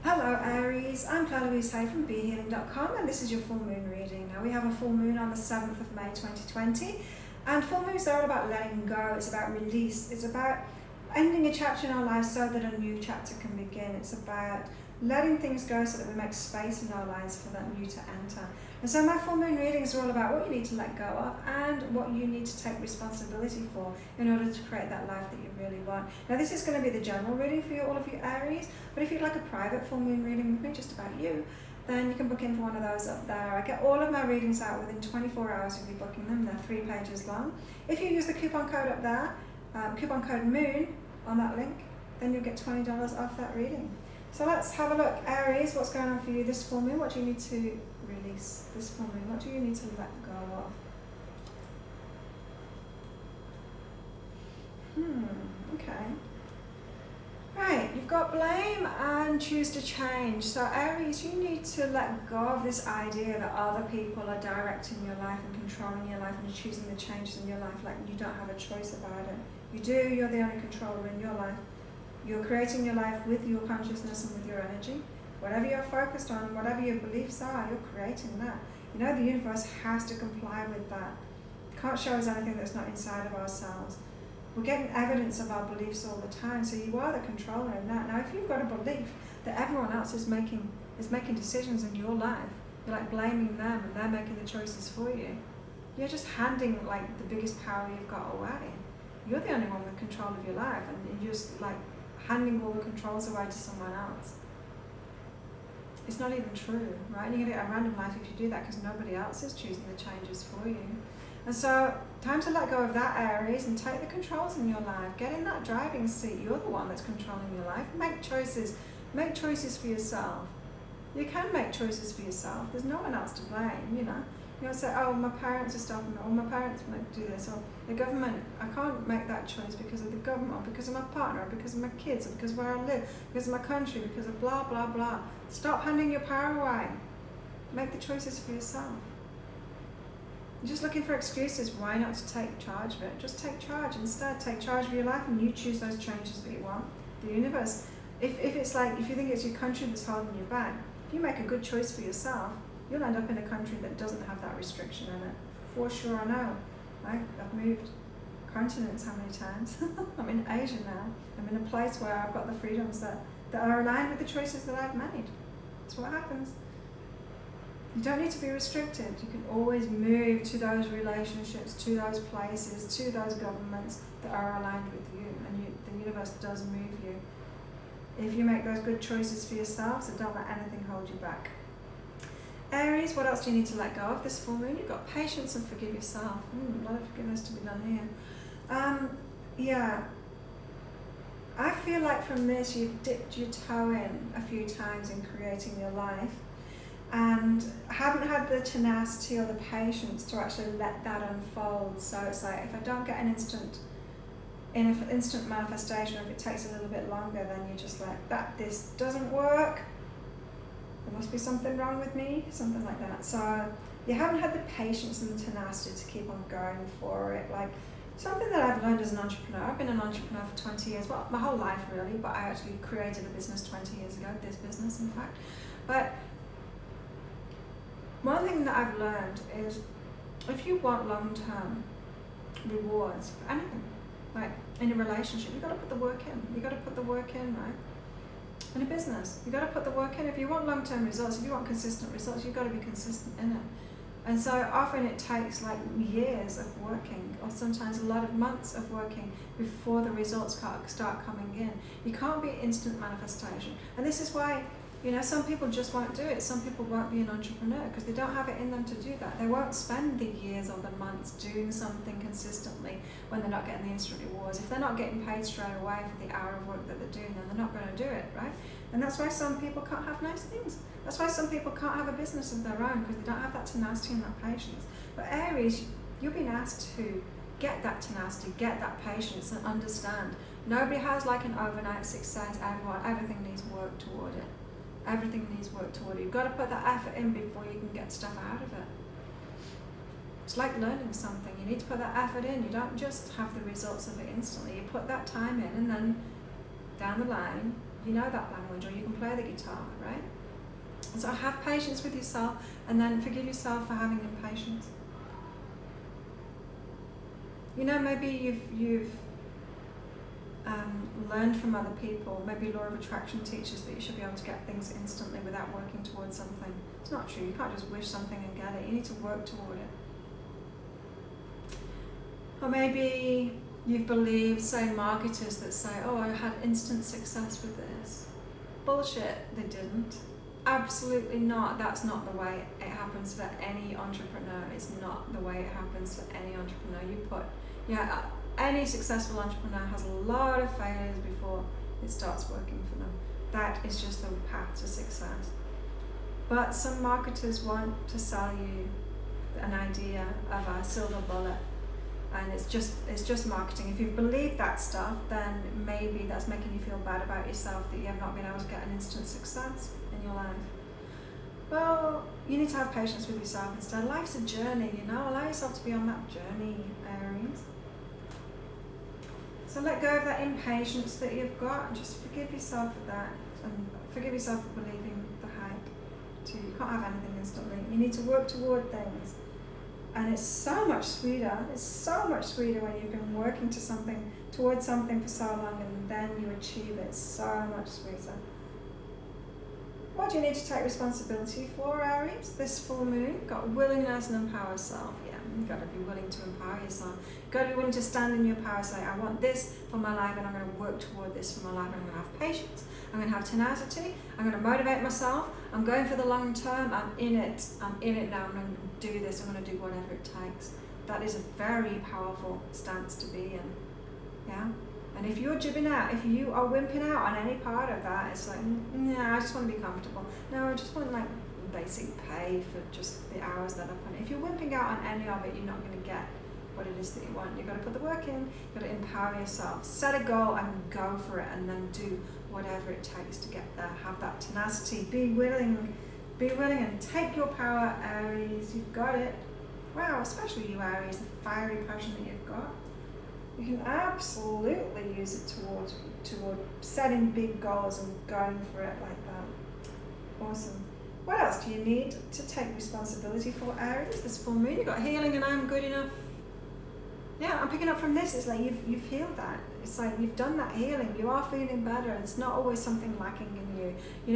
Hello Aries, I'm Claire Louise Hay from BeHealing.com and this is your full moon reading. Now we have a full moon on the 7th of May 2020 and full moons are all about letting go, it's about release, it's about ending a chapter in our lives so that a new chapter can begin. It's about letting things go so that we make space in our lives for that new to enter. And so my full moon readings are all about what you need to let go of and what you need to take responsibility for in order to create that life that you really want. Now this is going to be the general reading for you, all of you Aries, but if you'd like a private full moon reading with me, just about you, then you can book in for one of those up there. I get all of my readings out within 24 hours of you booking them. They're 3 pages long. If you use the coupon code up there, coupon code MOON on that link, then you'll get $20 off that reading. So let's have a look. Aries, what's going on for you this full moon? What do you need to release this full moon? What do you need to let go of? Okay. Right, you've got blame and choose to change. So Aries, you need to let go of this idea that other people are directing your life and controlling your life and choosing the changes in your life, like you don't have a choice about it. You do, you're the only controller in your life. You're creating your life with your consciousness and with your energy. Whatever you're focused on, whatever your beliefs are, you're creating that. You know, the universe has to comply with that. It can't show us anything that's not inside of ourselves. We're getting evidence of our beliefs all the time, so you are the controller in that. Now, if you've got a belief that everyone else is making decisions in your life, you're like blaming them and they're making the choices for you, you're just handing like the biggest power you've got away. You're the only one with control of your life, and you're just like handing all the controls away to someone else. It's not even true, right? And you're going to get a random life if you do that because nobody else is choosing the changes for you. And so, time to let go of that, Aries, and take the controls in your life. Get in that driving seat. You're the one that's controlling your life. Make choices. Make choices for yourself. You can make choices for yourself. There's no one else to blame, you know. You don't say, oh, my parents are stopping me, or my parents might do this, or the government, I can't make that choice because of the government, or because of my partner, or because of my kids, or because of where I live, because of my country, because of blah, blah, blah. Stop handing your power away. Make the choices for yourself. You're just looking for excuses why not to take charge of it. Just take charge instead. Take charge of your life and you choose those changes that you want. The universe, if it's like, if you think it's your country that's holding you back, if you make a good choice for yourself, you'll end up in a country that doesn't have that restriction in it. For sure, I know. Right? I've moved continents how many times? I'm in Asia now. I'm in a place where I've got the freedoms that are aligned with the choices that I've made. That's what happens. You don't need to be restricted. You can always move to those relationships, to those places, to those governments that are aligned with you. And the universe does move you. If you make those good choices for yourself, so don't let anything hold you back. Aries, what else do you need to let go of this full moon? You've got patience and forgive yourself. A lot of forgiveness to be done here. Yeah. I feel like from this you've dipped your toe in a few times in creating your life and haven't had the tenacity or the patience to actually let that unfold. So it's like, if I don't get an instant manifestation, or if it takes a little bit longer, then you're just like, this doesn't work. There must be something wrong with me, something like that. So you haven't had the patience and the tenacity to keep on going for it. Like something that I've learned as an entrepreneur, I've been an entrepreneur for 20 years, well, my whole life really, but I actually created a business 20 years ago, this business in fact. But one thing that I've learned is if you want long-term rewards for anything, like in a relationship, you've got to put the work in. You've got to put the work in, right? In a business, you've got to put the work in. If you want long-term results, if you want consistent results, you've got to be consistent in it. And so often it takes like years of working, or sometimes a lot of months of working before the results start coming in. You can't be instant manifestation. And this is why, you know, some people just won't do it. Some people won't be an entrepreneur because they don't have it in them to do that. They won't spend the years or the months doing something consistently when they're not getting the instant rewards. If they're not getting paid straight away for the hour of work that they're doing, then they're not going to do it, right? And that's why some people can't have nice things. That's why some people can't have a business of their own, because they don't have that tenacity and that patience. But Aries, you've been asked to get that tenacity, get that patience, and understand. Nobody has like an overnight success. Everything needs work toward it. Everything needs work toward it. You've got to put that effort in before you can get stuff out of it. It's like learning something. You need to put that effort in. You don't just have the results of it instantly. You put that time in, and then down the line, you know that language, or you can play the guitar, right? So have patience with yourself, and then forgive yourself for having impatience. You know, maybe you've learned from other people. Maybe law of attraction teaches that you should be able to get things instantly without working towards something. It's not true. You can't just wish something and get it. You need to work toward it. Or maybe you've believed, say, marketers that say, oh, I had instant success with this. Bullshit, they didn't. Absolutely not. That's not the way it happens for any entrepreneur. It's not the way it happens for any entrepreneur. Any successful entrepreneur has a lot of failures before it starts working for them. That is just the path to success. But some marketers want to sell you an idea of a silver bullet, and it's just marketing. If you believe that stuff, then maybe that's making you feel bad about yourself that you have not been able to get an instant success in your life. Well, you need to have patience with yourself instead. Life's a journey, you know. Allow yourself to be on that journey, Aries. So let go of that impatience that you've got, and just forgive yourself for that, and forgive yourself for believing the hype too. You can't have anything instantly. You need to work toward things. And it's so much sweeter. It's so much sweeter when you've been working towards something for so long, and then you achieve it. It's so much sweeter. What do you need to take responsibility for, Aries? This full moon, got willingness and empower self. Yeah, you've got to be willing to empower yourself. You've got to be willing to stand in your power, say, I want this for my life, and I'm going to work toward this for my life. I'm going to have patience. I'm going to have tenacity. I'm going to motivate myself. I'm going for the long term. I'm in it. I'm in it now. I'm going to do this. I'm going to do whatever it takes. That is a very powerful stance to be in. Yeah. And if you're jibbing out, if you are wimping out on any part of that, it's like, nah, I just want to be comfortable. No, I just want like basic pay for just the hours that I put in. If you're wimping out on any of it, you're not going to get what it is that you want. You've got to put the work in, you've got to empower yourself, set a goal and go for it, and then do whatever it takes to get there. Have that tenacity, be willing and take your power, Aries. You've got it. Wow, especially you, Aries, the fiery passion that you've got. You can absolutely use it toward setting big goals and going for it like that. Awesome. What else do you need to take responsibility for, Aries? This full moon, you've got healing and I'm good enough. Yeah, I'm picking up from this. It's like you've healed that. It's like you've done that healing. You are feeling better. It's not always something lacking in you. You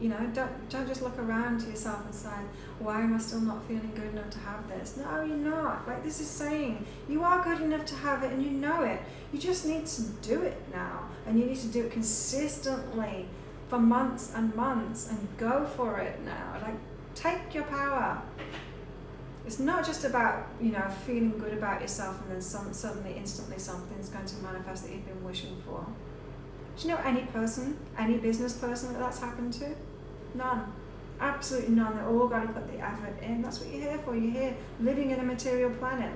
know, don't just look around to yourself and say, why am I still not feeling good enough to have this? No, you're not. Like this is saying, you are good enough to have it, and you know it. You just need to do it now, and you need to do it consistently for months and months, and go for it now. Like, take your power. It's not just about, feeling good about yourself and then suddenly, instantly something's going to manifest that you've been wishing for. Do you know any person, any business person that's happened to? None. Absolutely none. They've all got to put the effort in. That's what you're here for. You're here living in a material planet,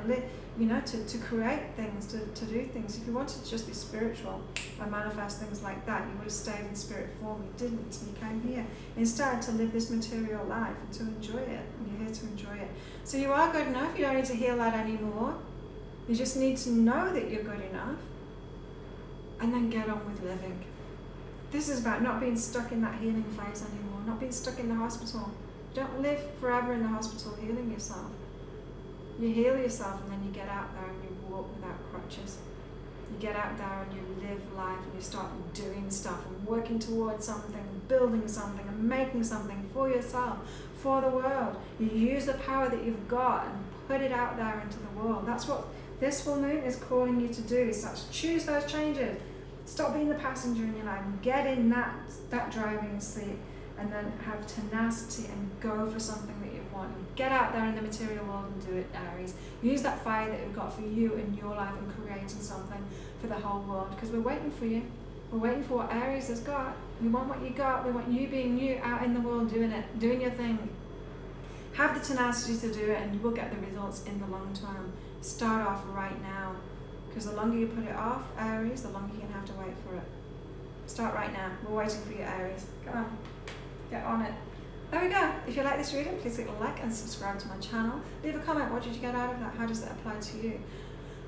to create things, to do things. If you wanted to just be spiritual and manifest things like that, you would have stayed in spirit form. You didn't. You came here instead to live this material life and to enjoy it. And you're here to enjoy it. So you are good enough. You don't need to heal that anymore. You just need to know that you're good enough and then get on with living. This is about not being stuck in that healing phase anymore, not being stuck in the hospital. Don't live forever in the hospital healing yourself. You heal yourself and then you get out there and you walk without crutches. You get out there and you live life and you start doing stuff and working towards something and building something and making something for yourself, for the world. You use the power that you've got and put it out there into the world. That's what this full moon is calling you to do. Is to choose those changes. Stop being the passenger in your life and get in that driving seat, and then have tenacity and go for something that you want. And get out there in the material world and do it, Aries. Use that fire that you've got for you in your life and creating something for the whole world, because we're waiting for you. We're waiting for what Aries has got. We want what you got. We want you being you out in the world doing it, doing your thing. Have the tenacity to do it and you will get the results in the long term. Start off right now. Because the longer you put it off, Aries, the longer you're going to have to wait for it. Start right now. We're waiting for you, Aries. Come on. Get on it. There we go. If you like this reading, please click like and subscribe to my channel. Leave a comment. What did you get out of that? How does that apply to you?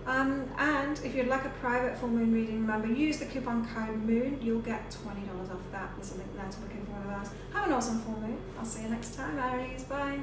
And if you'd like a private full moon reading, remember, use the coupon code MOON. You'll get $20 off that. There's a link there to book in for one of those. Have an awesome full moon. I'll see you next time, Aries. Bye.